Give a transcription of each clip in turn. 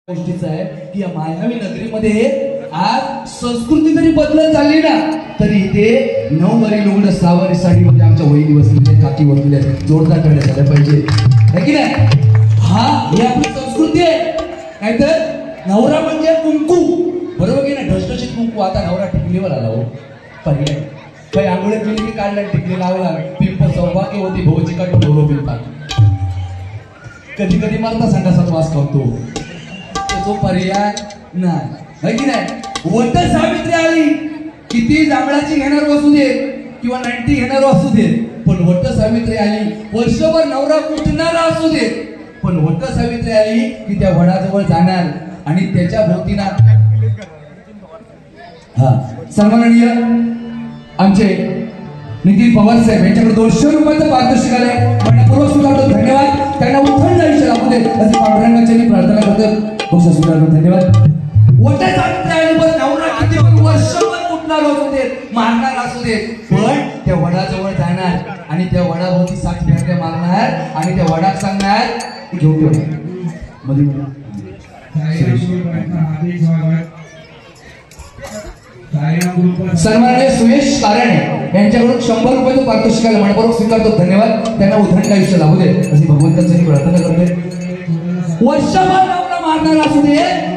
गोष्टीचं आहे की या मायावी नगरीमध्ये आज संस्कृती जरी बदलत चालली ना तरी इथे नऊवारी लुगडं सहावारी साडीमध्ये आमच्या वहिनी बसलेल्या काकी बसलेल्या जोरदार टाळ्या झाल्या पाहिजे है की नाही। हा ही आपली संस्कृती आहे। नाहीतर नवरा म्हणजे कुंकू बरोबर की नाही, ढसढशीत कुंकू। आता नवरा टिकलीवर आला हो, पर्याय काही आंघोळ्या केली की काढला टिकली लावला पिंप सौभाग्य होती भोवची का ढोलो पिंपात कधी कधी मारता संडासात वास करतो तो पर्याय नाही की नाही। वट सावित्री आली किती जांभळाची घेणार असू दे किंवा 90 घेणार असू दे पण वट सावित्री आली वर्षभर नवरा कुटणारा असू दे पण वट सावित्री आली की त्या वडाजवळ जाणार आणि त्याच्या भोवतीना हा सन्माननीय आमचे नितीन पवार साहेब यांच्याकडे 200 रुपयाचं पारितोषिक आलंय। मनपूर्वक स्वीकारतो, धन्यवाद। त्यांना उठण आयुष्य लाभू दे अशी पांडुरंगाची प्रार्थना करतो। खूप स्वीकारतो, धन्यवाद। वट सावित्री आली पण नवरा किती पण वर्षभर कुटणार असू दे मारणार असू दे पण त्या वडाजवळ जाणार आणि त्या वडाभोवती 7 फेऱ्या मारणार आणि त्या वडात सांगणार घेऊन सन्माननीय सुयश कारणे यांच्याकडून 100 रुपयाचं पारितोषिक आलं। मनपूर्वक स्वीकारतो, धन्यवाद। त्यांना उद्धरण आयुष्य लाभू दे अशी भगवंताची प्रार्थना करते। वर्षभर नवरा मारणार असू दे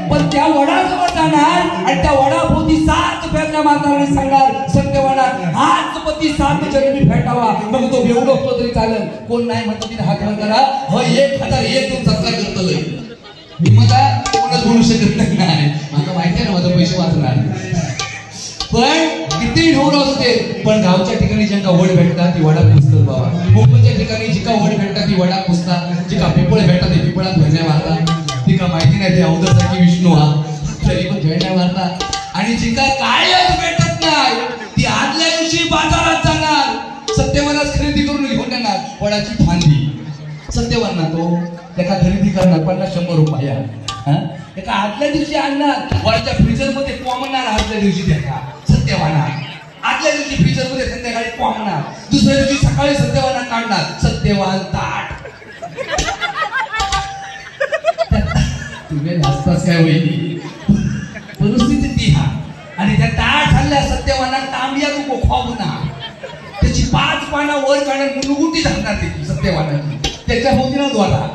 पण त्या वडाजवळ जाणार आणि त्या वडाभोवती 7 फेऱ्या मारणार आणि सांगणार सत्यवाना हाच पती 7 जन्मी भेटावा मग तो बेवड असतो तरी चालेल। कोण नाही म्हणतो तिने हात वर करा हो 1001 देऊन सत्कार करतो मी मला कोणच बोलू शकत नाही मला माहिती आहे ना माझं पैसे वाचणार पण किती ढोर असते पण गावच्या ठिकाणी ज्यांना वड भेटतात ती वडा पुसतात बाबा। मुंबईच्या ठिकाणी जिका वड भेटतात ती वडा पुसतात, जिका पिपळ भेटतात ती पिपळात भेटण्या मारतात, तिका माहिती नाही ती अवधसारखी विष्णू हा तरी पण भेटण्या मारतात आणि जिका कायच भेटत नाही ती आदल्या दिवशी बाजारात जाणार सत्यवानाच खरेदी करून घेऊन येणार वडाची फांदी सत्यवाना तो त्याका खरेदी करणार 50-100 रुपया एका आदल्या दिवशी आणणार वडाच्या फ्रीजर मध्ये कोंबणार आदल्या दिवशी त्याका सत्यवाना आदल्या दिवशी फ्रीजर मध्ये संध्याकाळी कोंबणार दुसऱ्या दिवशी सकाळी सत्यवाना काढणार सत्यवान ताट तुम्ही नाचताच काय होईल परिस्थिती ती हा आणि त्या ताट झाल्या सत्यवाना तांबिया तू खोबणार त्याची 5 पानं वर काढणार मुनुगुटी झाकणार त्याची सत्यवानाची त्याच्या भोवतीनं द्वारा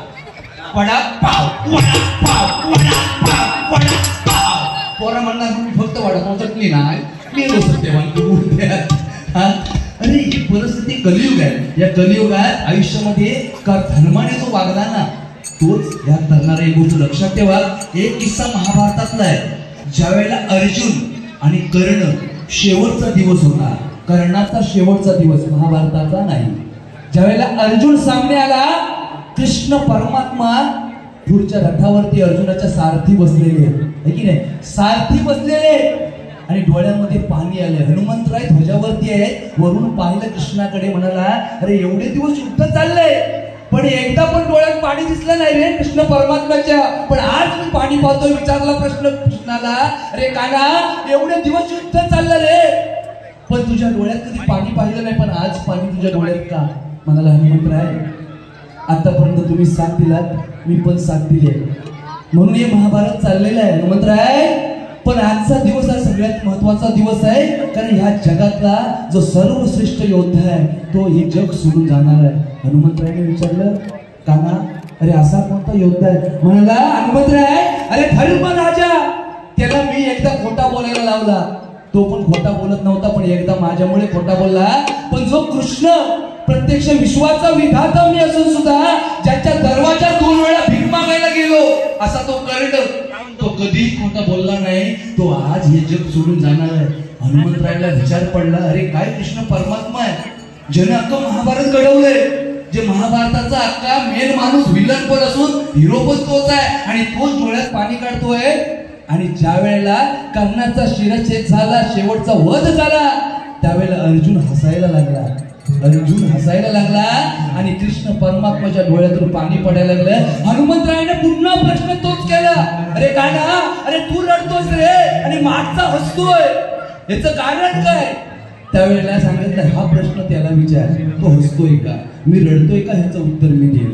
वडा पाव वडा पाव वडा पाव वडा पाव पोरा म्हणणार तुम्ही फक्त वडापाव चटणी नाही मेलो सत्यवान तू अरे ही परिस्थिती कलियुग आहे। या कलियुगात आयुष्यामध्ये का धर्माने जो वागला ना तोच या करणारा एक गोष्ट लक्षात ठेवा। एक किस्सा महाभारतातला आहे ज्या वेळेला अर्जुन आणि कर्ण शेवटचा दिवस होता कर्णाचा शेवटचा दिवस महाभारताचा नाही ज्या वेळेला अर्जुन सामने आला कृष्ण परमात्मा पुढच्या रथावरती अर्जुनाच्या सारथी बसलेले आहे की नाही सारथी बसलेले आणि डोळ्यामध्ये पाणी आले हनुमंतराय ध्वजावरती आहेत वरून पाहिलं कृष्णाकडे म्हणाला अरे एवढे दिवस युद्ध चाललंय पण एकदा पण डोळ्यात पाणी दिसलं नाही रे कृष्ण परमात्म्याच्या पण आज मी पाणी पाहतोय। विचारला प्रश्न कृष्णाला अरे काना एवढे दिवस युद्ध चाललं रे पण तुझ्या डोळ्यात कधी पाणी पाहिलं नाही पण आज पाणी तुझ्या डोळ्यात का म्हणाला हनुमंतराय आतापर्यंत तुम्ही साथ दिलात मी पण साथ दिली म्हणून हे महाभारत चाललेलं आहे हनुमंतराय पण आजचा दिवस हा सगळ्यात महत्वाचा दिवस आहे कारण ह्या जगातला जो सर्वश्रेष्ठ योद्धा आहे तो हे जग सोडून जाणार आहे। हनुमंतरायने विचारलं काना अरे असा कोणता योद्धा आहे म्हणाला हनुमंतराय अरे धर्म राजा त्याला मी एकदा खोटा बोलायला लावला तो पण खोटा बोलत नव्हता पण एकदा माझ्यामुळे खोटा बोलला पण जो कृष्ण प्रत्यक्ष विश्वाचा विधाता मी असून सुद्धा ज्याच्या दरवाजा 2 वेळा भीक मागायला गेलो असा तो कर्ण तो कधी खोटा बोलला नाही तो आज हे जग सोडून जाणार आहे। हनुमंतरायला विचार पडला अरे काय कृष्ण परमात्मा आहे ज्याने अख्खं महाभारत घडवलंय जे महाभारताचा अख्खा मेन माणूस विलन पण असून हिरो पण तोच आहे आणि तोच डोळ्यात पाणी काढतोय आणि ज्या वेळेला कर्णाचा शिरच्छेद झाला शेवटचा वध झाला त्यावेळेला अर्जुन हसायला लागला आणि कृष्ण परमात्माच्या डोळ्यातून पाणी पडायला लागलं। हनुमंतरायाने पुन्हा प्रश्न तोच केला अरे काना अरे तू रडतोस रे आणि मागचा हसतोय याचं कारण काय त्यावेळेला सांगितलं हा प्रश्न त्याला विचार तो हसतोय का मी रडतोय का ह्याचं उत्तर मी देईल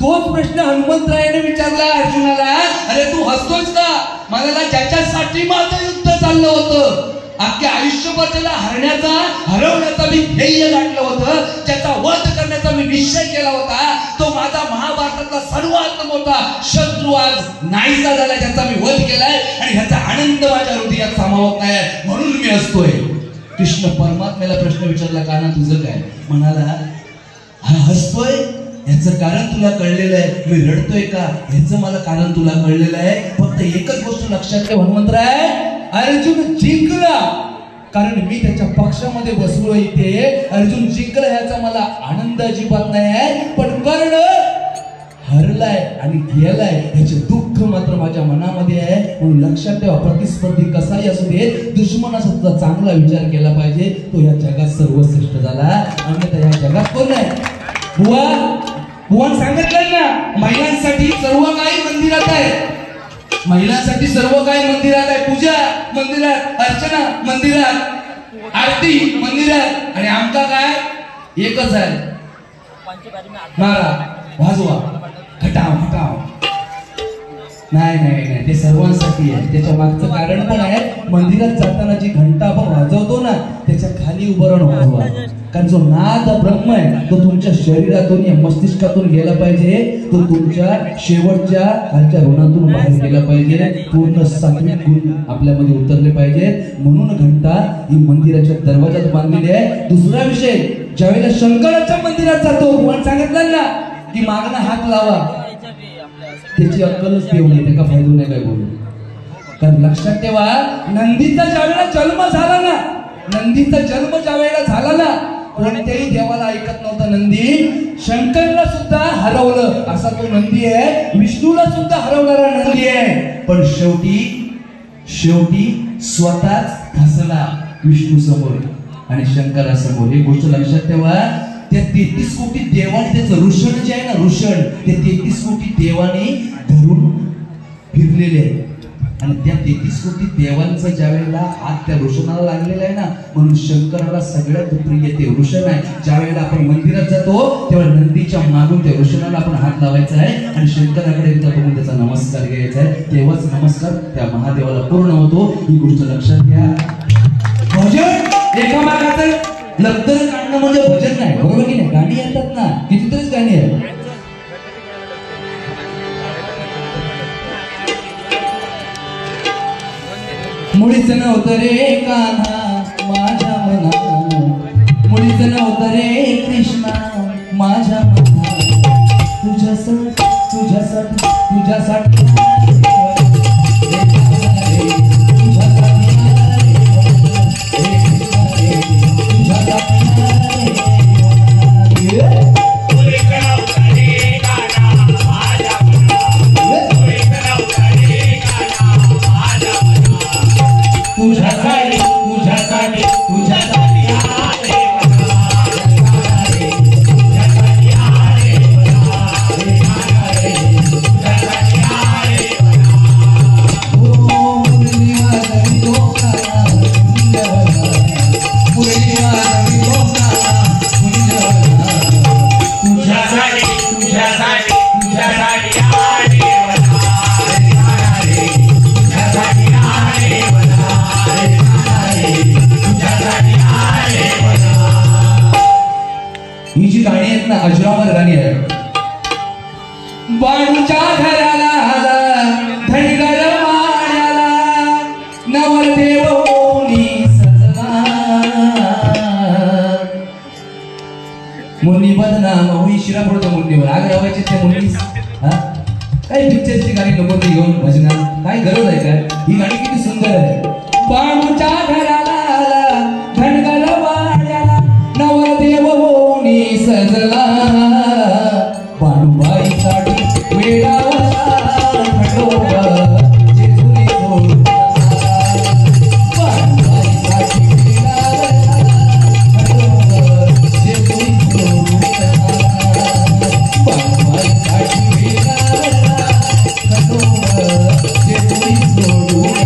तोच प्रश्न हनुमंतरायाने विचारला अर्जुनाला, अरे तू हसतोस का? मला ज्याच्यासाठी माझं युद्ध चाललं होतं, अख्ख्या आयुष्यभर त्याला हरवण्याचा मी ध्येय गाठलं होतं, ज्याचा वध करण्याचा मी निश्चय केला होता, तो माझा महाभारतातला सर्वात मोठा शत्रू आज नाहीसा झाला, ज्याचा मी वध केलाय आणि ह्याचा आनंद माझ्या हृदयात सामावत नाही, म्हणून मी हसतोय. कृष्ण परमात्म्याला प्रश्न विचारला, का ना तुझं काय? म्हणाला, हा हसतोय ह्याचं कारण तुला कळलेलं आहे, मी रडतोय का ह्याचं मला कारण तुला कळलेलं आहे. फक्त एकच गोष्ट लक्षात ठेव हनुमंतराय, अर्जुन जिंकला कारण मी त्याच्या पक्षामध्ये बसलो इथे. अर्जुन जिंकला ह्याचा मला आनंद अजिबात नाही आहे, पण कर्ण हरलाय आणि गेलाय ह्याचे दुःख मात्र माझ्या मनामध्ये आहे. म्हणून लक्षात ठेवा, प्रतिस्पर्धी कसाही असू दे, दुश्मनाचा सुद्धा चांगला विचार केला पाहिजे. तो या जगात सर्वश्रेष्ठ झाला, अन्यथा या जगात कोण आहे? बुवा सांगितलं ना, महिलांसाठी सर्व काही मंदिरात आहे, महिलांसाठी सर्व काही मंदिरात आहे. पूजा मंदिरात, अर्चना मंदिरात, आरती मंदिरात, आणि आमचा काय एकच आहे, मारा वाजवा खटाव खटाव. नाही नाही नाही, ते सर्वांसाठी आहे. त्याच्या मागचं कारण पण आहे, मंदिरात जाताना जी घंटा आपण वाजवतो ना, त्याच्या खाली उभं राहून वाजवा. कारण जो नाद ब्रह्म आहे तो तुमच्या शरीरातून या मस्तिष्कातून गेला पाहिजे, तो तुमच्या शेवटच्या खालच्या ऋणातून बाहेर गेला पाहिजे, पूर्ण सात्विक गुण आपल्यामध्ये उतरले पाहिजेत. म्हणून घंटा ही मंदिराच्या दरवाजात बांधलेली आहे. दुसरा विषय, ज्यावेळेला शंकराच्या मंदिरात जातो, भगवान सांगितलं ना की मागणं हात लावा, त्याची अक्कलच ठेवली, त्याचा फायदा नाही काय बोलू. कारण लक्षात ठेवा, नंदीचा ज्यावेळेला जन्म झाला ना, नंदीचा जन्म ज्यावेळेला झाला ना, कोणत्याही देवाला ऐकत नव्हता नंदी. शंकरला सुद्धा हरवलं असा तो नंदी आहे, विष्णूला सुद्धा हरवणारा नंदी आहे. पण शेवटी स्वतःच फसला विष्णू समोर आणि शंकरासमोर. ही गोष्ट लक्षात ठेवा. त्या 33 कोटी देवाने त्याचं ऋषण जे आहे ना, ऋषण, ते 33 कोटी देवाने धरून फिरलेले आहे. आणि त्या 33 कोटी देवांचा ज्या वेळेला हात त्या ऋषणाला लागलेला आहे ना, म्हणून शंकराला सगळ्यात प्रिय ते ऋषण आहे. ज्या वेळेला आपण मंदिरात जातो तेव्हा नंदीच्या मागून त्या ऋषणाला आपण हात लावायचा आहे आणि शंकराकडे एकदा बघून त्याचा नमस्कार घ्यायचा आहे. तेव्हाच नमस्कार त्या महादेवाला पूर्ण होतो. ही गोष्ट लक्षात घ्या. भजन एका मागाचं लब्धर काढणं म्हणजे भजन नाही, बरोबर की नाही? गाणी येतात ना, कितीतरीच गाणी आहेत. मुळीच नव्हतं रे कान्हा माझ्या मना, मुळीच नव्हतं रे कृष्णा माझ्या मना, तुझ्यासाठी तुझ्यासाठी तुझ्यासाठी अजरामर गाणी आहे. बाळूच्या घराला आला धनगर माळ्याला, नवरदेव होऊनी सजला, मुनी बदनाम होई शिरापुरच्या मुनीवर. आग लावायचे त्या मुनी. काही पिक्चरची गाणी नको ते घेऊन भजनात, काय गरज आहे काय? ही गाणी किती सुंदर आहे. बाळूच्या घराला आला धनगर माळ्याला, नवरदेव होऊनी सजला, बाळूबाईसाठी वेडावला खंडोबा, जेजुरी सोडून बाळूबाईसाठी वेडावला खंडोबा, जेजुरी सोडून बाळूबाईसाठी वेडावला खंडोबा, जेजुरी सोडून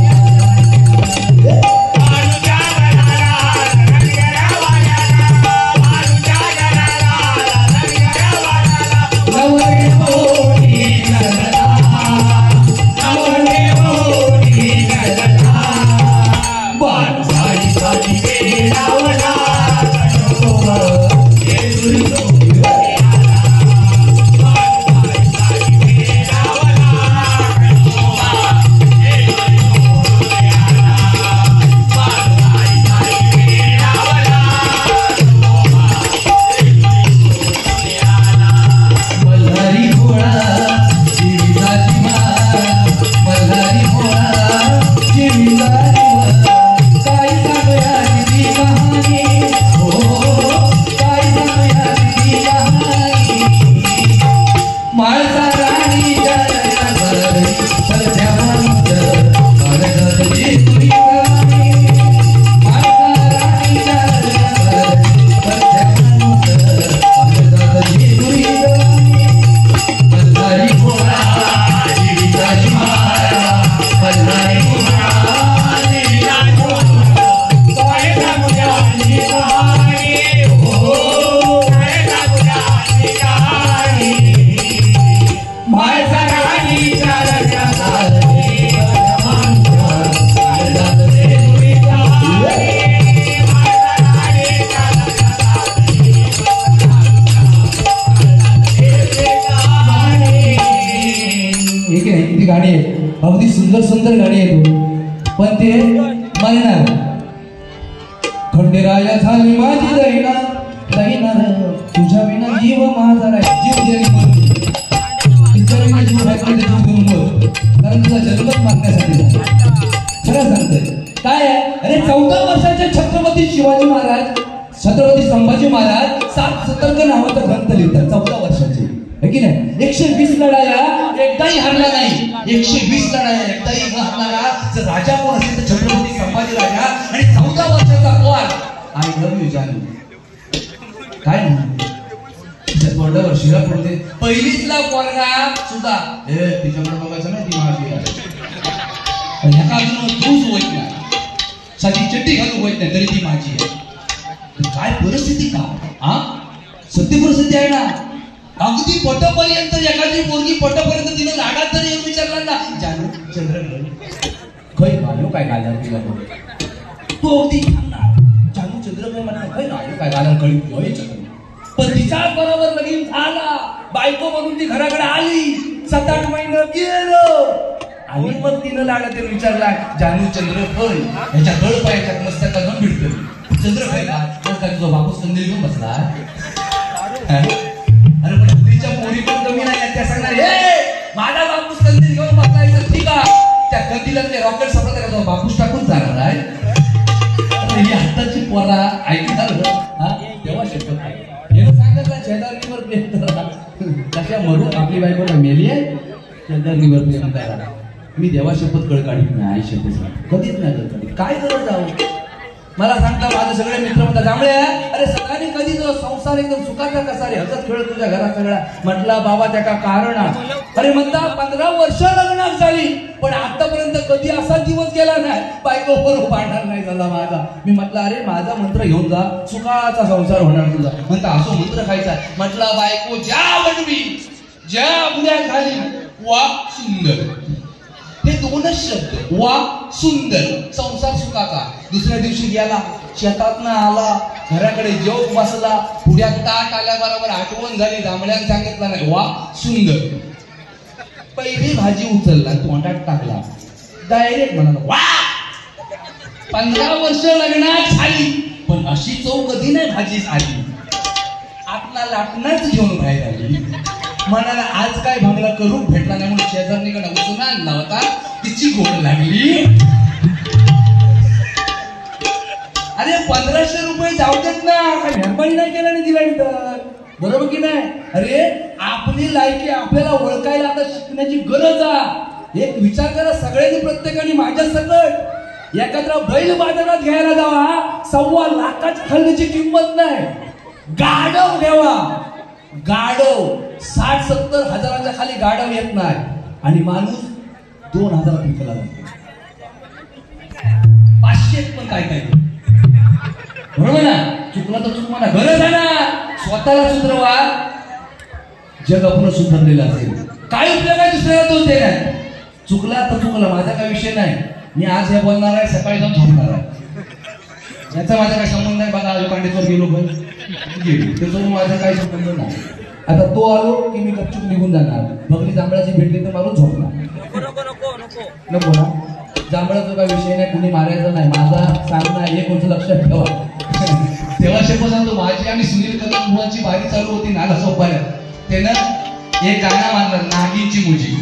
अगदी सुंदर सुंदर गाणी येतो, पण ते म्हणणार खंडेराया झाली माझी दैना दैना तुझ्या विना जीव माझा नाही, जीव देणे म्हणून तुझ्या विना जीव राहतो जीव देऊन मग, कारण तुझा जन्मच मागण्यासाठी खरं सांगतोय काय आहे. अरे 14 वर्षाचे छत्रपती शिवाजी महाराज, छत्रपती संभाजी महाराज 7 सतर्क नावाचा ग्रंथ लिहितात 14 वर्षाचे, है की नाही. 120 लढाया एकदाही हरला नाही, 120 लढाया एकदाही न हरणारा जर राजा कोण असेल तर छत्रपती संभाजी राजा. आणि 14 वर्षाचा पोर आय लव्ह यू जानू काय म्हणतो तोंडावर शिरा पडते. पहिलीतला पोरगा सुद्धा तिच्याकडे बघायचं नाही, ती माझी आहे, ह्याका अजून तूच होत नाही, साधी चड्डी घालून होत नाही तरी ती माझी आहे. काय परिस्थिती का हा, सत्य परिस्थिती आहे ना. अगदी पटपर्यंत एखादी पोरगी पटपर्यंत तिने लाडात जरी येऊन विचारला ना जानू चंद्र खय घालू काय घालायला तिला तो अगदी जानू चंद्र म्हणा खय घालू काय घालायला कळी होय चंद्र. पण तिच्याच बरोबर लगीन झाला, बायको म्हणून ती घराकडे आली, 7-8 महिने गेलो आणि मग तिनं लाडात येऊन विचारला जानू चंद्र खय, ह्याच्या गळ पायाच्या मस्तका जाऊन भिडतो चंद्र खय का तुझा बापूस कंदील घेऊन बसला. अरे पण तुझ्या पोरी पण कमी नाही, त्या सांगणार हे माझा बापूस कंदील घेऊन बसलायचं ठीक आहे, त्या कंदीलातले रॉकेट सपळत का बापूस टाकून जाणार आहे. ही हाताची पोरा ऐकणार हा तेव्हा शक्य आहे. हे सांगत ना शेजारणीवर प्रेम करा, कशा मरून आपली बायको मेली आहे शेजारणीवर प्रेम करा. मी देवा शपथ कळ काढीत नाही, आई शपथ कधीच नाही कळ काढीत. काय करत जाऊ मला सांगता माझे सगळे मित्र म्हणतात जांभळे अरे सगळ्यांनी कधी जो संसार एकदम सुखाचा कसा रे हसत खेळत तुझ्या घरात सगळा. म्हटला बाबा त्या का कारण अरे म्हणता 15 वर्ष लग्नात झाली पण आतापर्यंत कधी असा दिवस गेला नाही बायको बरोबर भांडणार नाही झाला माझा. मी म्हटलं अरे माझा मंत्र घेऊन जा सुखाचा संसार होणार तुझा. म्हणता असो मंत्र खायचा. म्हटलं बायको ज्या वडवी ज्या उद्या झाली वा सुंदर, हे 2च शब्द वा सुंदर संसार सुखाचा. दुसऱ्या दिवशी गेला शेतात ना आला घराकडे जेव बसला, पुढ्यात ताट आल्याबरोबर आठवण झाली जांभळ्यानं सांगितलं नाही वा सुंदर. पहिली भाजी उचलला तोंडात टाकला डायरेक्ट म्हणाला वा. 15 वर्ष लग्नात झाली पण अशी चव कधी नाही भाजीच आली. आतला लाटणाच घेऊन बाहेर आली. म्हणाला आज काय भांगला करून भेटला नाही म्हणून शेजारणीकडे उचलून आणला होता, तिची गोड लागली. अरे 1500 रुपये जाऊ देत ना, काय मेहरबानी नाही केला नाही दिला तर बरोबर की नाही. अरे आपली लायकी आपल्याला ओळखायला आता शिकण्याची गरज आहे. एक विचार करा सगळ्यांनी प्रत्येकाने माझ्या सकट एखादा बैल बाजारात घ्यायला जावा 1.25 लाखाची खरेदीची किंमत नाही. गाढव घ्यावा, गाढव 60-70 हजाराच्या खाली गाढव येत नाही आणि माणूस 2000 विकला जातो. 500 पण काय काय बरोबर ना. चुकला तर चुक म्हणा, गरज आहे ना स्वतःला सुधरवा. जग आपण सुधारलेलं असेल काय उपयोग आहे दुसऱ्याला दोष देण्यात. चुकला तर चुकला माझा काही विषय नाही. मी आज हे बोलणार आहे सकाळी जाऊन झोपणार आहे, याचा माझा काही संबंध नाही. बघा पांडेश्वर गेलो पण त्याच्यावर माझा काही संबंध नाही. आता तो आलो की मी गपचूप निघून जाणार. बघली जांभळाची भेटली तर मारून झोपणार नको ना. जांभळाचा काही विषय नाही, कुणी मारायचं नाही. माझा सांगणं आहे हे कोणतं लक्षात ठेवा. तेव्हा शेपो सांगतो माझी आणि सुनील कदमची बारी चालू होती नाला सोपाऱ्यात. त्यानं एक गाणं मारलं नागिनची मुजी.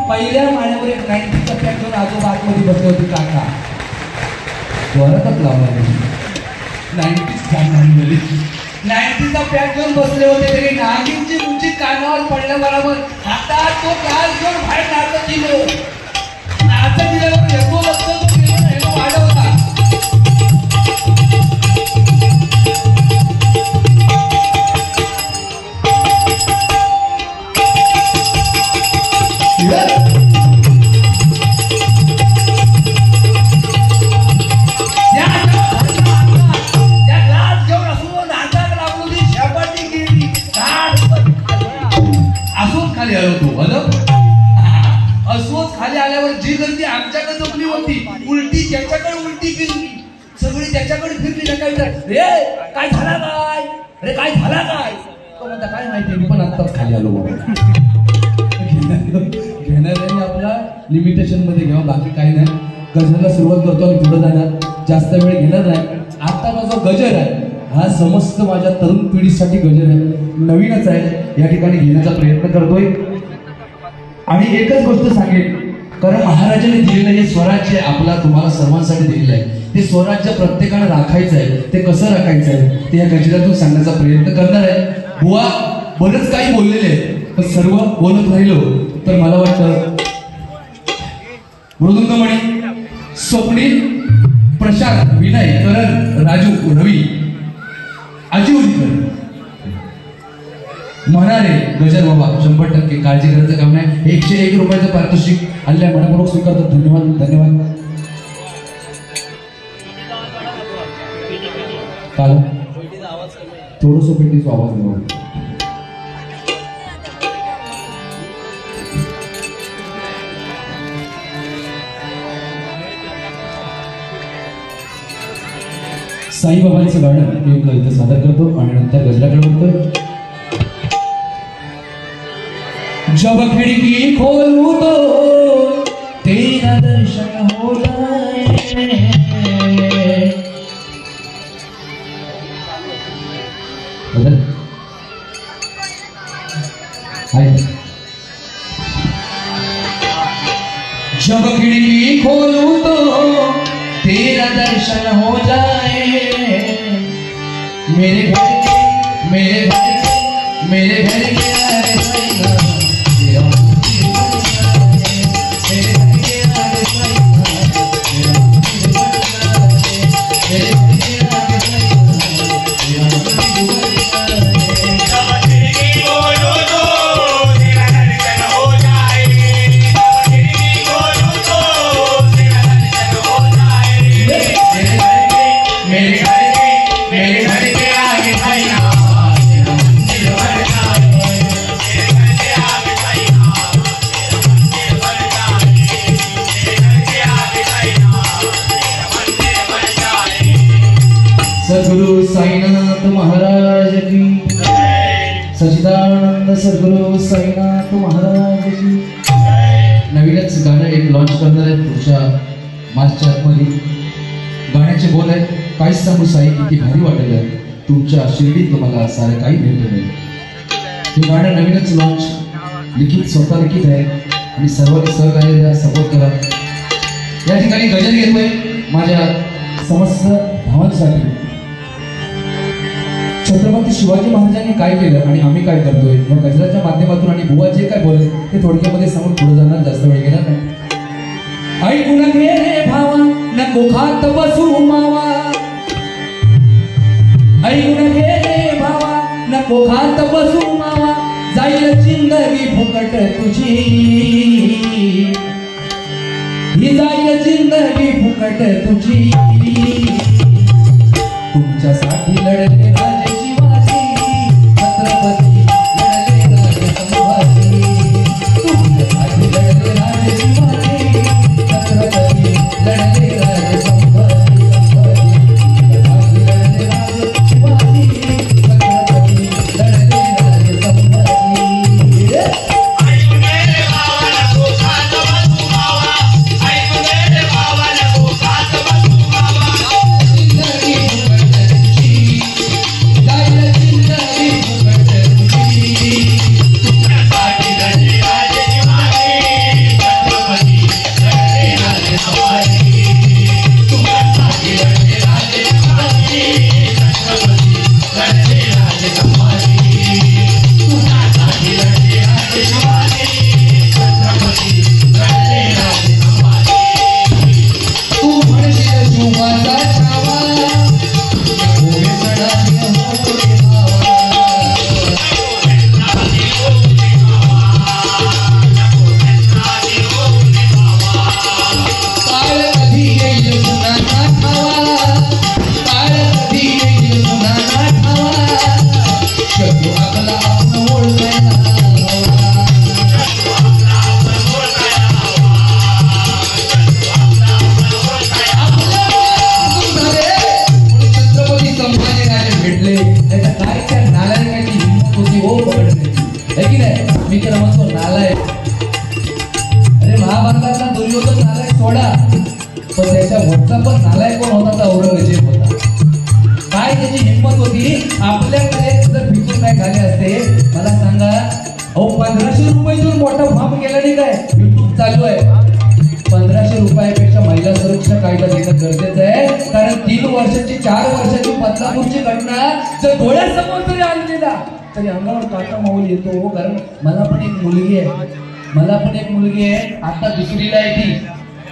पहिल्या माळ्यावर एक 90चा पॅक घेऊन आजोबा आतमध्ये बसले होते काका. वरातच लावला 90चा पॅक घेऊन बसले होते तरी नागिनची मुठी कानावर पडल्याबरोबर हातात तो ग्लास घेऊन बाहेर नाचत दिलो. नाचत दिल्यावर येतो लक्ष वाढवता. आलो तू आलं. अस्वच खाली आल्यावर जी गर्दी आमच्याकडे जमली होती, उलटी ज्याच्याकडे उलटी फिरली, सगळी त्याच्याकडे फिरली. काय रे काय झाला काय, अरे काय झाला काय, तो म्हणता काय माहिती मी पण आत्ताच खाली आलो बाबा. घेणाऱ्यांनी आपला लिमिटेशन मध्ये घ्यावं, बाकी काही नाही. गजरला सुरुवात करतो आणि पुढे जाणार, जास्त वेळ घेणार नाही. आता माझा गजर आहे हा समस्त माझ्या तरुण पिढीसाठी गजर आहे, नवीनच आहे, या ठिकाणी घेण्याचा प्रयत्न करतोय. आणि एकच गोष्ट सांगेल, कारण महाराजांनी दिलेलं हे स्वराज्य आपला तुम्हाला सर्वांसाठी दिलेलं आहे. ते स्वराज्य प्रत्येकाने राखायचं आहे. ते कसं राखायचं आहे ते या गजरातून सांगण्याचा प्रयत्न करणार आहे. बुवा बरंच काही बोललेले आहे, पण सर्व बोलत राहिलो तर मला वाटतं मृदुंगमणी, स्वप्नील, प्रशांत, विनय, करण, राजू, रवी, आजीवकर म्हणाले गजर बाबा 100% काळजी करायचं काम नाही. 101 रुपयाचं पारितोषिक हल्ल्या मनपूर्वक स्वीकारतो. धन्यवाद धन्यवाद. काल थोडंसं पेटीचा आवाज नाही. साईबाबांचं गाणं एक इथं सादर करतो आणि नंतर गजराकडे बघतो. जब खिड़की खोलूं तो तेरा दर्शन हो जाए, जब खिड़की खोलूं तो तेरा दर्शन हो जाए, मेरे घर के मेरे घर के मेरे घर के आरे सैया, तेरा मंदिर बन जाए, मेरे घर के आरे सैया, तेरा मंदिर बन जाए, मेरे घर के आरे सैया, तेरा मंदिर बन जाए. जब खिड़की खोलो तो तेरा दर्शन हो जाए, जब खिड़की खोलो तो तेरा दर्शन हो जाए, मेरे घर के मेरे घर के आगे सैया, तेरा मंदिर बन जाए, मेरे घर के आगे सैया, तेरा मंदिर बन जाए, मेरे घर के आगे सैया, तेरा मंदिर बन जाए. सद्गुरु साईनाथ महाराज की जय. सच्चिदानंद सद्गुरु साईनाथ महाराज की जय. नवीनच गाणं एक लॉन्च करणार आहे पुढच्या मार्चच्या आतमध्ये. गाण्याचे बोल आहेत, काहीच सांगू साई किती भारी वाटेल आहे, तुमच्या शिर्डीत तुम्हाला सारं काही भेटलं. हे गाणं नवीनच लॉन्च, लिखित स्वतः लिखित आहे आणि सर्वांनी सहकार्य द्या, सपोर्ट करा. या ठिकाणी गजर घेतोय माझ्या समस्त भावांसाठी. छत्रपती शिवाजी महाराजांनी काय केलं आणि आम्ही काय करतोय या गजराच्या माध्यमातून आणि बुवा जे काय बोलले ते थोडक्यामध्ये सांगून पुढे जाणार, जास्त वेळ घेणार नाही. ऐकून घे रे भावा नको खात बसू मावा, ऐकून घे रे भावा नको खात बसू मावा, जाईल जिंदगी फुकट तुझी, ही जाईल जिंदगी फुकट तुझी. तुमच्यासाठी लढले राजे शिवाजी, छत्रपती लढले राजे संभाजी, तुमच्यासाठी लढले राजे शिवाजी, छत्रपती लढले राजे संभाजी, तुमच्यासाठी लढले राजे शिवाजी, छत्रपती लढले राजे संभाजी. ऐकून रे बाबा नको खात बसू मावा, ऐकून रे बाबा नको खात बसू मावा, जिंदगी फुकट तुझी, वरचा पण नालाय कोण होता तर औरंगजेब होता. काय त्याची हिंमत होती. आपल्याकडे जर फिकून काय झाले असते मला सांगा. अहो 1500 रुपये देऊन मोठा फार्म केला नाही काय. युट्यूब चालू आहे. 1500 रुपयापेक्षा महिला सुरक्षा कायदा देणं गरजेचं आहे. कारण 3 वर्षाची 4 वर्षाची बदलापूरची घटना जर डोळ्यासमोर जरी आली ना तरी अंगावर काटा माऊल येतो. कारण मला पण एक मुलगी आहे. आता दुसरीला आहे ती.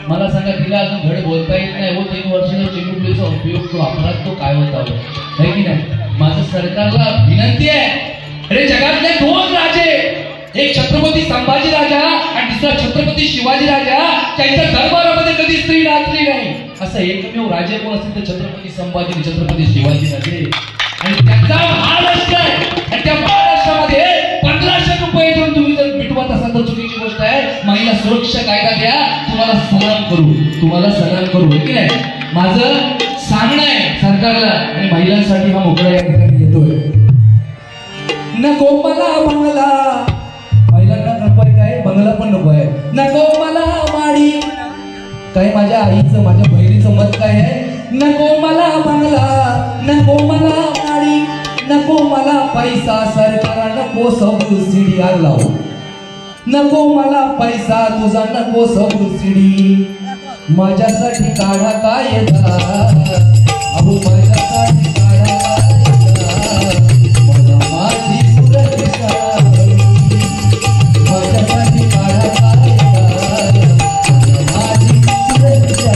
मला सांगा तिला अजून धड बोलता येत नाही. 3 वर्षाचा चिमुकलीचा उपयोग तो अपराध तो काय होता आहे की नाही. माझं सरकारला विनंती आहे. अरे जगातले 2 राजे, एक छत्रपती संभाजी राजा आणि दुसरा छत्रपती शिवाजी राजा, त्यांच्या दरबारामध्ये कधी स्त्री नाचली नाही. असं एकमेव राजे कोण असेल तर छत्रपती संभाजी, छत्रपती शिवाजी राजे. आणि त्यांचा महाराष्ट्र आहे. आणि त्या महाराष्ट्रामध्ये 1500 रुपये देऊन तुम्ही जर मिटवत असाल तर चुकीची गोष्ट आहे. महिला सुरक्षा कायदा द्या. तुम्हाला सलाम करू की नाही. माझं सांगणं आहे सरकारला आणि महिलांसाठी हा मोकळा या ठिकाणी येतोय. नको मला बंगला, महिलांना नको आहे काय, बंगला पण नको आहे. नको मला माडी, काय माझ्या आईचं माझ्या बहिणीचं मत काय आहे. नको मला बंगला, नको मला माडी, नको मला पैसा सरकार, नको सबसिडी लावू. नको मला पैसा तुझा, नको सबसिडी. माझ्यासाठी काढा कायदा, अहो माझ्यासाठी काढा कायदा. मला माझी सुरक्षा, माझ्यासाठी काढा कायदा. मला माझी सुरक्षा.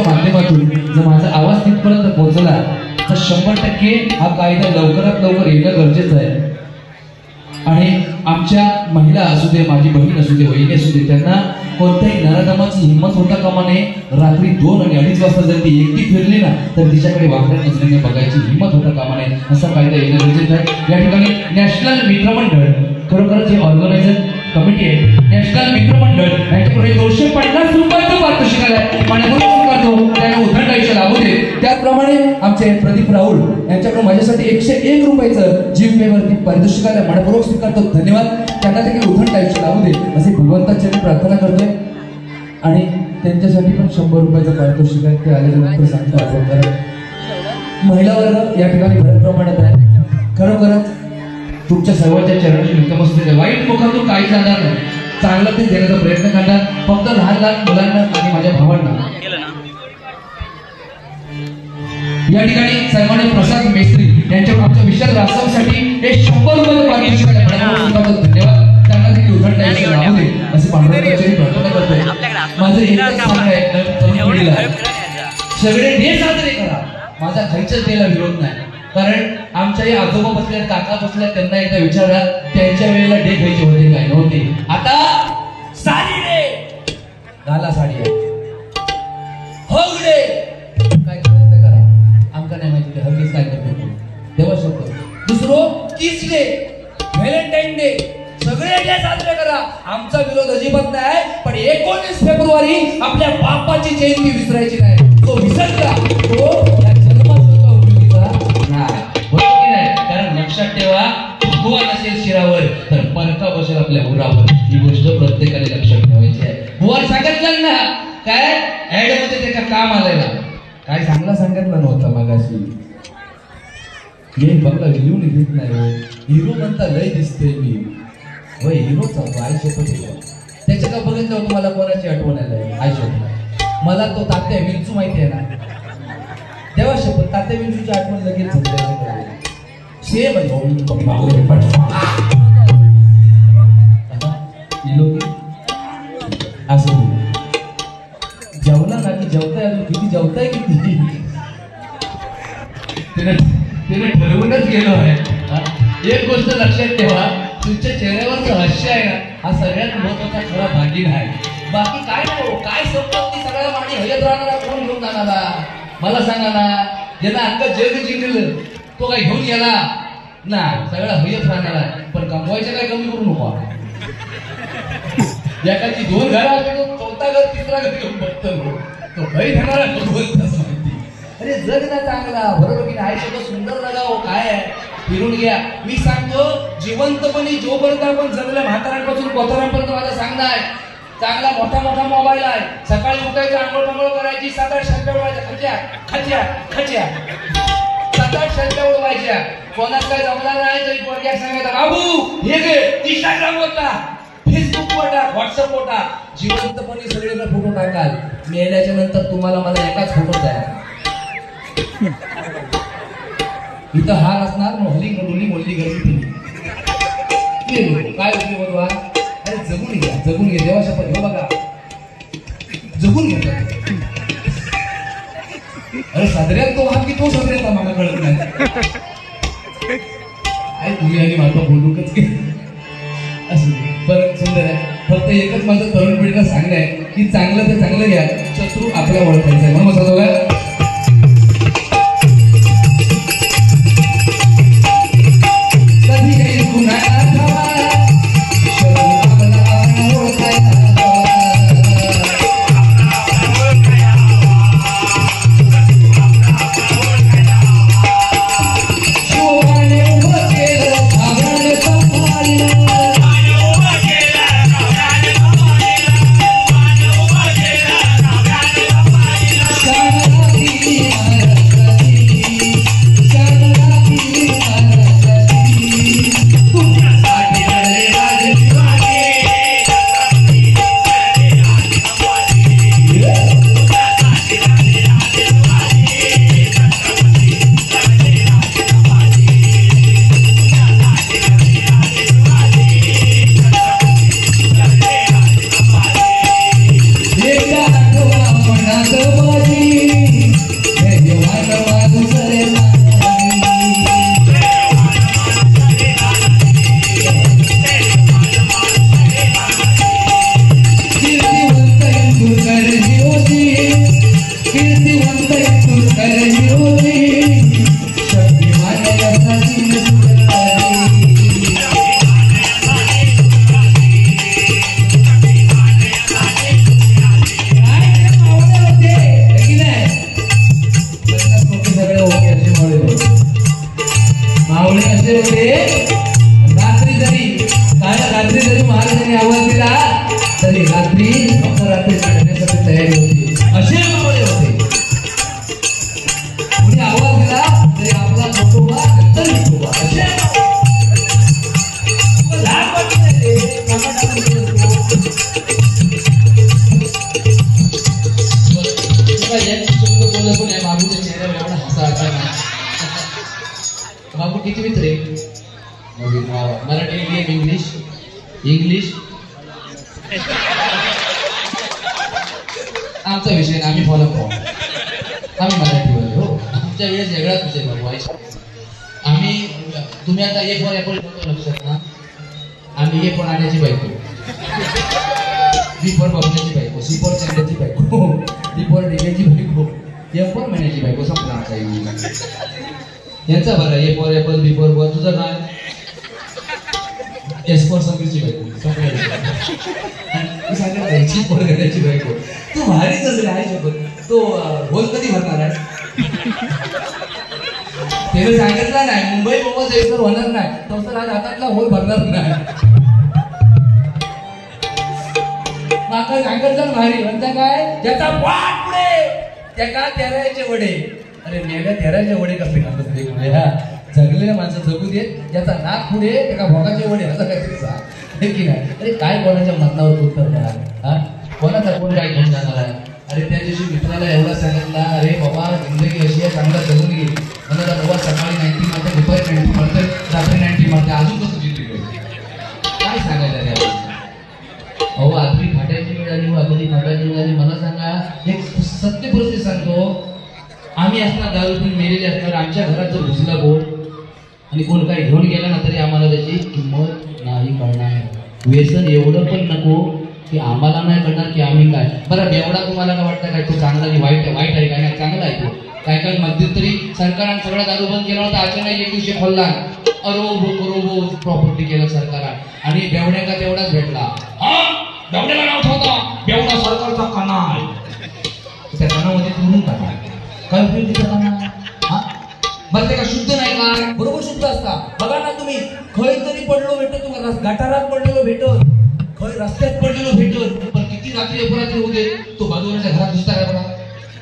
माध्यमातून जर माझा आवाज तिथपर्यंत पोहोचला तर 100% हा कायदा लवकरात लवकर येणं गरजेचं आहे. आणि आमच्या महिला असू दे, माझी बहीण असू दे, वहिनी असू दे, त्यांना कोणत्याही नराधमाची हिंमत होता कामा नये. रात्री 2 आणि 2:30 वाजता जर ती एकटी फिरली ना तर तिच्याकडे वाकड्या नजरेने बघायची हिंमत होता कामा नये. असा कायदा येणं गरजेचं आहे. या ठिकाणी नॅशनल मित्रमंडळ, खरोखर जे ऑर्गनायझर कमिटी आहे, नॅशनल मित्रमंडळ यांच्याकडे 250 रुपयाचं पारितोषिक आहे. मनपूर्वक स्वीकारतो, त्यांना उद्धट आयुष्य लाभू दे. त्याचप्रमाणे आमचे प्रदीप राहुल यांच्याकडे माझ्यासाठी 101 रुपयाचं जीपे पारितोषिक आहे. मनपूर्वक स्वीकारतो, धन्यवाद. त्यांना देखील उद्धट आयुष्य लाभू दे असे भगवंताची प्रार्थना करतोय. आणि त्यांच्यासाठी पण 100 रुपयाचं पारितोषिक आहे. ते आल्यानंतर सांगतो आपण करा. महिला वर्ग या ठिकाणी भरत प्रमाणात आहे. खरोखरच तुमच्या सर्वांच्या चरणाशी नतमस्तक आहे. वाईट मुखातून काही जाणार नाही, चांगलं ते देण्याचा प्रयत्न करणार. फक्त लहान लहान मुलांना आणि माझ्या भावांना या ठिकाणी सन्माननीय प्रसाद मेस्त्री यांच्या आमच्या विशाल रासासाठी हे 100 रुपये पारितोषिक आहे. धन्यवाद. त्यांना देखील उद्धट आयुष्य लाभू दे असे पांडुरंगाची प्रार्थना करतोय. माझं एकच सांगणं आहे तरुण पिढीला, सगळे डे साजरे करा, माझा खायच्या डेला विरोध नाही. कारण आमच्या या आजोबा बसल्या, काका बसल्या, त्यांना एकदा विचारा त्यांच्या वेळेला डे घ्यायचे होते काय नव्हते. आता साडी डे, घाला साडी आहे, हग डे, काय करायचं करा, आमका नाही माहिती हगीच काय करतो तेव्हा शब्द. दुसरं किस डे, व्हॅलेंटाईन डे, सगळे डे साजरे करा, आमचा विरोध अजिबात नाही. पण 19 फेब्रुवारी आपल्या बापाची जयंती विसरायची नाही. तो विसरला तो या जन्माचा उपयोगीचा नाही. बरोबर की नाही? कारण लक्षात ठेवा, भगवा नसेल शिरावर तर परका बसेल आपल्या उरावर. ही गोष्ट प्रत्येकाने लक्षात ठेवायची आहे. बुवार सांगितलं ना काय ऍड मध्ये त्याच्या काम आलेला काय चांगला सांगितलं नव्हता मगाशी. हे बघा लिहून घेत नाही. हिरो म्हणता लय दिसतोय मी, होय हिरोच आयुष्यात. त्याच्याकडे बघितलं तुम्हाला कोणाची आठवण आली आयुष्यात? मला तो तात्या विंचू माहिती आहे ना, तेव्हा शपथ तात्या विंचूची आठवण लगेच सेम असं जेवला ना की जेवताय, अजून किती जेवताय किती तिने ठरवूनच गेलो आहे. एक गोष्ट लक्षात ठेवा, तुमच्या चेहऱ्यावरचं हास्य आहे ना, हा सगळ्यात महत्वाचा खरा भागीन आहे. बाकी काय नाही, काय संपत्ती सगळ्या माणी हयत राहणारा कोण घेऊन जाणारा मला सांगा ना. ज्यांना अख्खा जग जिंकलं तो काय घेऊन गेला ना, सगळा हयत राहणारा. पण कमवायचं काय कमी करू नको. एकाची 2 घरं असतो, 4था घर 3रा घर घेऊन बघतो तो खरी घेणारा भगवंताच माहिती. अरे जग ना चांगला, बरोबर की नाही? आयुष्य सुंदर जगावं, काय आहे फिरून घ्या. मी सांगतो जिवंतपणी जोपर्यंत आपण जगल्या म्हाताऱ्यांपासून कोताऱ्यांपर्यंत माझं सांगणं आहे. चांगला मोठा मोठा मोबाईल आहे, सकाळी उठायचं, आंघोळ पांघोळ करायची, 7-8 शर्ट उडवायच्या, खच्या खच्या खच्या 7-8 शर्ट उडवायच्या. कोणाच काय जमला नाही तरी पोरग्या सांगायचा बाबू हे घे, इंस्टाग्राम होता, फेसबुक होता, व्हॉट्सअप होता. जिवंतपणी सगळीकडे फोटो टाकाल, मेल्याच्या नंतर तुम्हाला मला एकाच फोटोच आहे. इथं हार असणार, मोहली मोडली मोडली गर्दी काय उपयोग होतो. अरे जगून घ्या, जगून घ्या, देवा शपथ. हे बघा जगून घेतात. अरे साजऱ्यात तो हा की तो साजऱ्यात मला कळत नाही. अरे तुम्ही आणि माझा बोलूकच की असं बरं सुंदर आहे. फक्त एकच माझं तरुण पिढीला सांगणं आहे की चांगलं ते चांगलं घ्या, शत्रू आपल्या ओळखायचा आहे. म्हणून बघा बोलत पण या बाबूच्या चेहऱ्यावर एवढा हसा आला ना. बाबू किती मित्र आहे? मराठी मीडियम, इंग्लिश आमचा विषय नाही, आम्ही फॉलो करू. आम्ही मराठीवाले हो. आमच्या वेळेस वेगळाच विषय बाबू आहे. आम्ही तुम्ही आता एक वर ॲपल ठेवतो लक्षात ना. आम्ही एक पण आण्याची बायको, बी फॉर बबण्याची बायको, सी फॉर चंद्राची बायको, डी फॉर डिग्याची बायको, एफ फॉर महिन्याची बायको. संपला आमचा यांचा बरं. A for apple, B for ball. तुझं काय? एस फॉर संगीची बायको. सांगितलं सी फॉर गड्याची बायको. तू भारी कसं आहे शकत. तो होल कधी भरणार आहे? त्याने सांगितलं नाही मुंबई मुंबई जायचं होणार नाही, तर आज हातातला होल भरणार नाही. माका सांगितलं भारी म्हणता काय, ज्याचा पाठ पुढे त्याका तेराचे वडे. अरे मेगा तेराचे वडे कसले खातात ते पुढे? हा, जगलेल्या माणसं जगू देत. ज्याचा नाक पुढे त्याका भोगाचे वडे, असं काहीतरी सांग की नाही. अरे काय कोणाच्या मतावर उत्तर द्या? हा, कोणाचा कोण काय घेऊन जाणार आहे? अरे त्या दिवशी मित्राला एवढा सांगितला, अरे बाबा जिंदगी अशी आहे, चांगला जगून घे. मला बाबा सकाळी 90 मारते, दुपारी 90 मारते, रात्री 90 मारते, अजून कसं जिंकली पाहिजे? काय सांगायला रे? अहो आखरी फाट्याची मिळाली, आखरी फाट्याची मिळाली. मला सांगा, एक सत्य परिस्थिती सांगतो. आम्ही असणार दारू पण मेलेले असणार. आमच्या घरात जर घुसला कोण आणि कोण काही घेऊन गेला ना, तरी आम्हाला त्याची किंमत नाही कळणार. व्यसन एवढं पण नको की आम्हाला नाही कळणार की आम्ही काय. बरं बेवडा तुम्हाला काय वाटतं? काय तो चांगला आणि वाईट आहे? वाईट आहे काय? नाही, चांगला आहे तो. काय काय मध्यंतरी सरकारने सगळा दारू बंद केला होता, अचानक एक दिवशी खोलला, अरोब प्रॉपर्टी केलं सरकारने, आणि बेवड्याचा तेवढाच भेटला. बेवड्याला नाव ठेवता, बेवडा सरकारचा काना आहे. त्या कानामध्ये तोडून टाका. काय उपयोग तिचा काना? हा, बरं ते का शुद्ध नाही का? बरोबर शुद्ध असता. बघा ना तुम्ही, खय तरी पडलो भेटत, तुम्हाला गटारात पडलेलो भेटत, खय रस्त्यात पडलेलो भेटत, पण किती रात्री अपरात्री होऊ दे, तो बाजूच्या घरात दिसता काय बघा,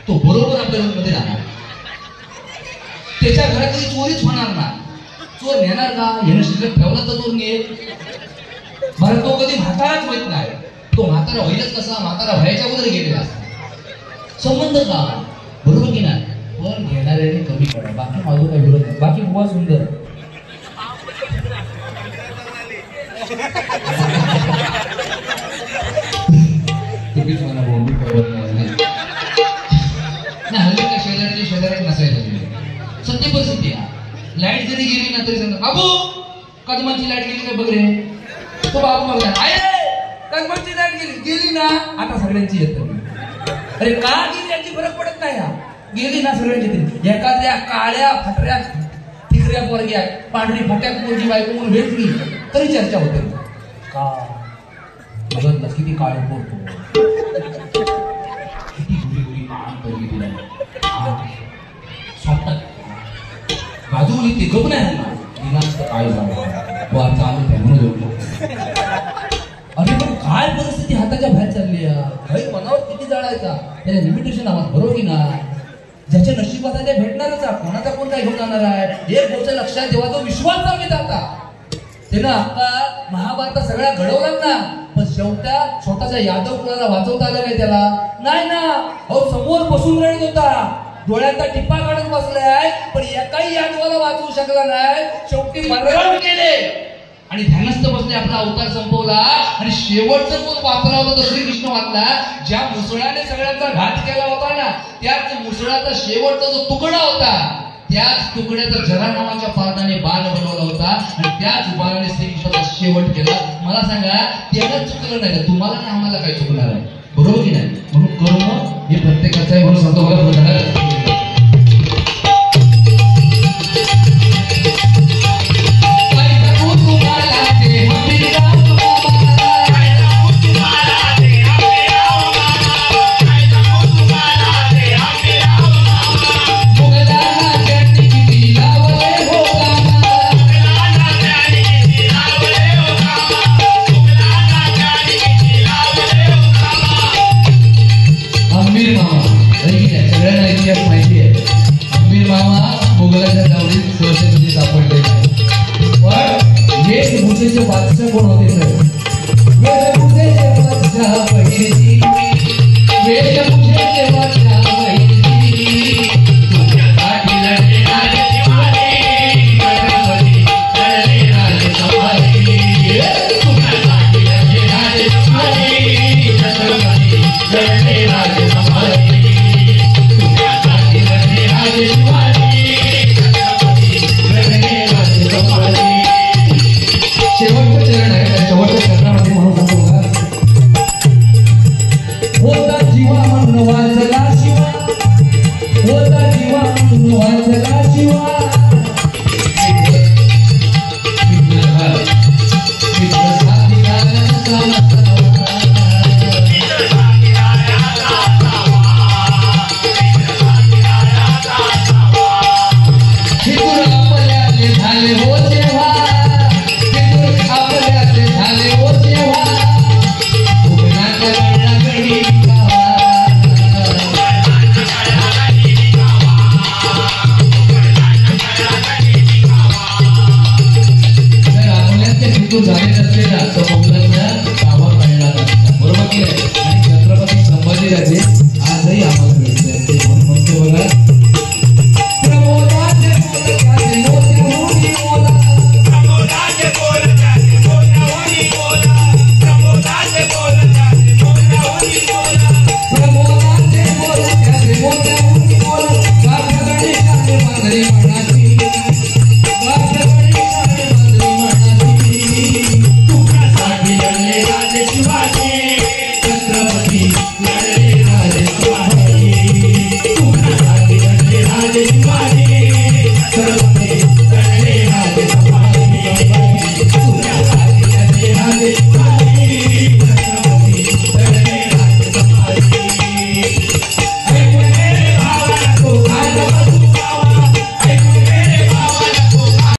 तो बरोबर आपल्या रूममध्ये राहणार. त्याच्या घरात कधी चोरीच होणार ना. चोर नेणार का? यानं शिल्लक ठेवला तर चोर नेल. बरं तो कधी म्हाताराच होत नाही. तो म्हातारा होईलच कसा? म्हातारा व्हायच्या अगोदर गेलेला असता. संबंध का? बरोबर की नाही? पण घेणाऱ्याने कमी पडा. बाकी माझं काही विरोध नाही. बाकी बुवा सुंदर. तुम्हीच मला बोलू कळत नाही. हल्ली का शेजारी नसायला सत्य परिस्थिती आहे. लाईट जरी गेली ना तरी सांगतात, बाबू कदमांची लाईट गेली का बघ रे. तो बाबू बघला, कदमांची लाईट गेली ना, आता सगळ्यांची येत. अरे का गेली याची फरक पडत नाही. गेली ना सगळ्यांची येते. एखाद्या काळ्या फटऱ्या ठिकऱ्या पोरग्या पांढरी फट्यात पोरगी बायको म्हणून भेटली तरी चर्चा होते. का बघत किती काळे पोरतो, किती गुरी काम करली तिला. बाजूला ते गप नाही काय चालू म्हणून जोडलो. अरे पण काय परिस्थिती हाताच्या बाहेर चालली आहे. मनावर किती जाळायचा, त्याला लिमिटेशन आवाज. बरोबर की ना? ज्याच्या नशिबात आहे ते भेटणारच. कोणाचा कोण काय घेऊन जाणार आहे? एक गोष्ट लक्षात ठेवा, तो विश्वास सांगित आता त्यानं आता महाभारत सगळ्या घडवलाच ना, पण शेवट्या स्वतःच्या यादव कुणाला वाचवता आलं नाही त्याला. नाही ना, अहो समोर बसून रडत होता, डोळ्याचा टिप्पा काढून बसलाय, पण एकाही यादवाला वाचवू शकला नाही. शेवटी मरण केले आणि ध्यानस्थ बसले, आपला अवतार संपवला. आणि शेवटचा कोण वाचला होता तो श्रीकृष्ण वाचला. ज्या मुसळाने सगळ्यांचा घात केला होता ना, त्याच मुसळाचा शेवटचा जो तुकडा होता, त्याच तुकड्याचा जरा नावाच्या पारदाने बाण बनवला होता, आणि त्याच बाणाने श्रीकृष्णाचा शेवट केला. मला सांगा, त्याला चुकलं नाही का? तुम्हाला ना आम्हाला काय चुकणार आहे? बरोबर की नाही? म्हणून कर्म हे प्रत्येकाचं आहे. म्हणून सांगतो मला माहिती आहे. अंबीर मामा मुघलाच्या तावडीत सहजपणे सापडले. पण वेशभूषेचे बादशाह कोण होते सर? वेशभूषेचे बादशाह पहिली